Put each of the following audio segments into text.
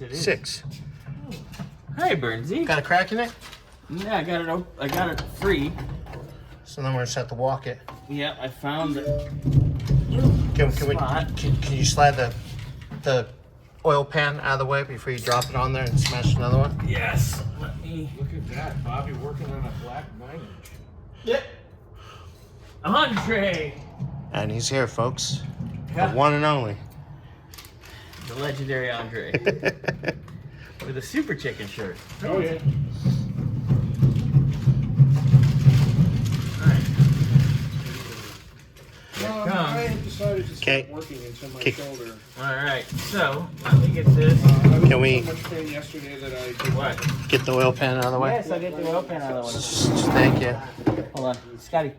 It is. 6. Hi, Bernsey. Got a crack in it? Yeah, I got it free. So then we're just have to walk it. Yeah, I found it. Can you slide the oil pan out of the way before you drop it on there and smash another one? Yes. Let me. Look at that, Bobby working on a black 9-inch. Yep. Andre. And he's here, folks. Yeah. The one and only. The legendary Andre. With a super chicken shirt. Oh yeah. No, I had decided to start working until my shoulder. Alright, so let me get this. Can we so much pain yesterday that I do what? Get the oil pan out of the way? Yes, I'll get the oil pan out of the way. Thank you. Hold on. Scotty.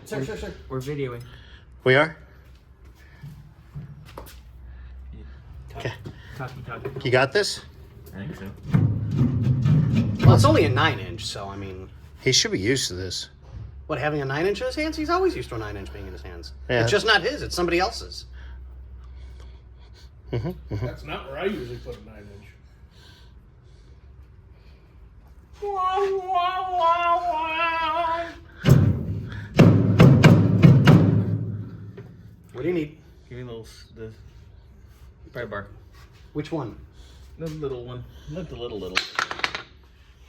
Sir. We're videoing. We are? Okay. Talkie. You got this? I think so. Well, it's only a 9-inch, so I mean... He should be used to this. What, having a 9-inch in his hands? He's always used to a 9-inch being in his hands. Yeah. It's just not his, it's somebody else's. That's not where I usually put a 9-inch. What do you need? Give me the pry bar. Which one? The little one. Not the little.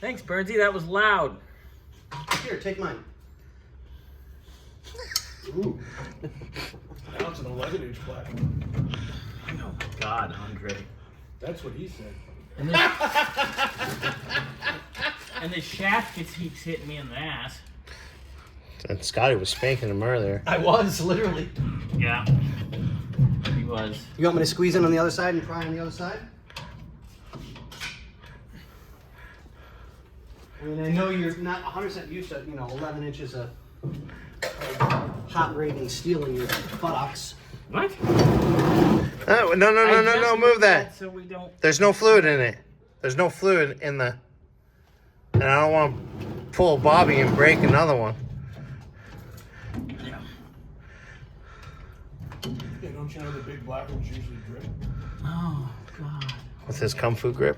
Thanks, Bernsey. That was loud. Here, take mine. Ooh. Now it's an 11-inch black. Oh my God, Andre. That's what he said. And the shaft keeps hitting me in the ass. And Scotty was spanking him earlier. I was, literally. Yeah. He was. You want me to squeeze in on the other side and pry on the other side? I mean, I know you're not 100% used to, 11 inches of hot rating steel in your buttocks. What? Oh, no, move that. So we don't. There's no fluid in it. There's no fluid in the... And I don't want to pull Bobby and break another one. Yeah. Yeah, don't you know the big black ones usually drip? Oh God. With his Kung Fu grip.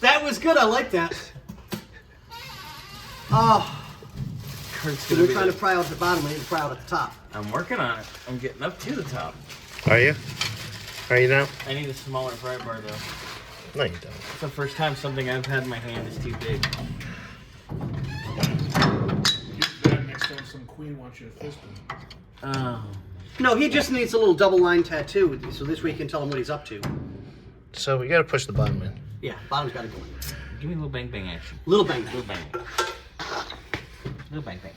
That was good, I like that. Oh, Kurt's we're trying to pry out the bottom, we need to pry out at the top. I'm working on it. I'm getting up to the top. Are you? Are you now? I need a smaller pry bar though. No, you don't. It's the first time something I've had in my hand is too big. Use that next time some queen wants you to fist him. Oh. No, he just needs a little double line tattoo, so this way you can tell him what he's up to. So we got to push the bottom in. Yeah, bottom's got to go in. Give me a little bang bang action. Little bang bang. Little bang. Little bang bang.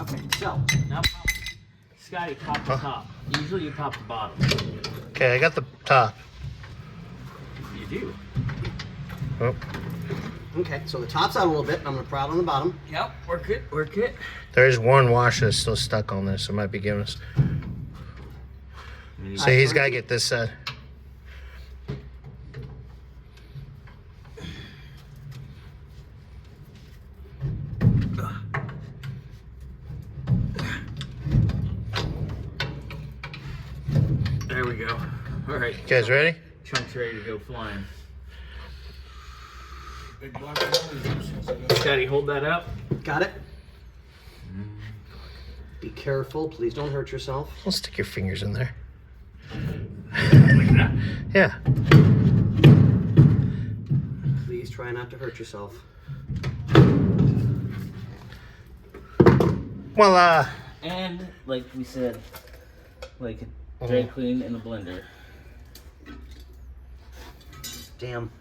Okay, so. Now, Scotty, pop the top. Usually you pop the bottom. Okay, I got the top. You do. Oh, Okay, so the top's out a little bit, and I'm going to pry out on the bottom. Yep, work it. there is one washer that's still stuck on there, so it might be giving us... So he's got to get this side. There we go. All right. You guys ready? Chunk's ready to go flying. Big black ones. Scotty, hold that up. Got it? Be careful, please don't hurt yourself. Don't stick your fingers in there. Like that. Yeah. Please try not to hurt yourself. Well, And like we said, like a dry clean in a blender. Damn.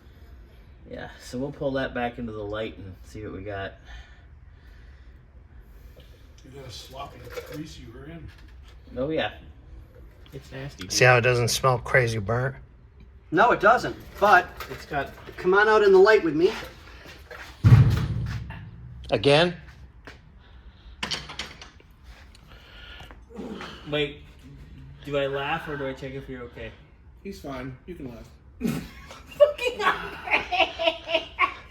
Yeah, so we'll pull that back into the light and see what we got. You got a sloppy grease you were in. Oh yeah. It's nasty. Dude. see how it doesn't smell crazy burnt? No, it doesn't, but It's got. come on out in the light with me. Again? Wait, do I laugh or do I check if you're okay? He's fine. You can laugh. Fucking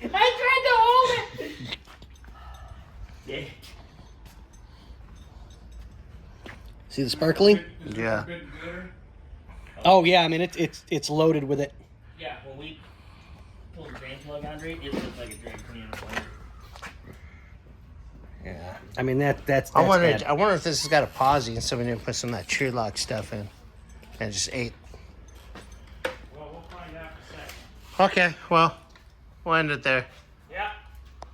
I tried to hold it. Okay. See the sparkling? Yeah. Oh yeah, I mean it's loaded with it. Yeah, when we pulled the drain plug under it, it looked like a drain cleaner. Yeah. I mean that's I wonder bad. if this has got a posi and somebody didn't put some of that tree lock stuff in. And it just ate. Well, we'll find out in a second. Okay, well, we'll end it there.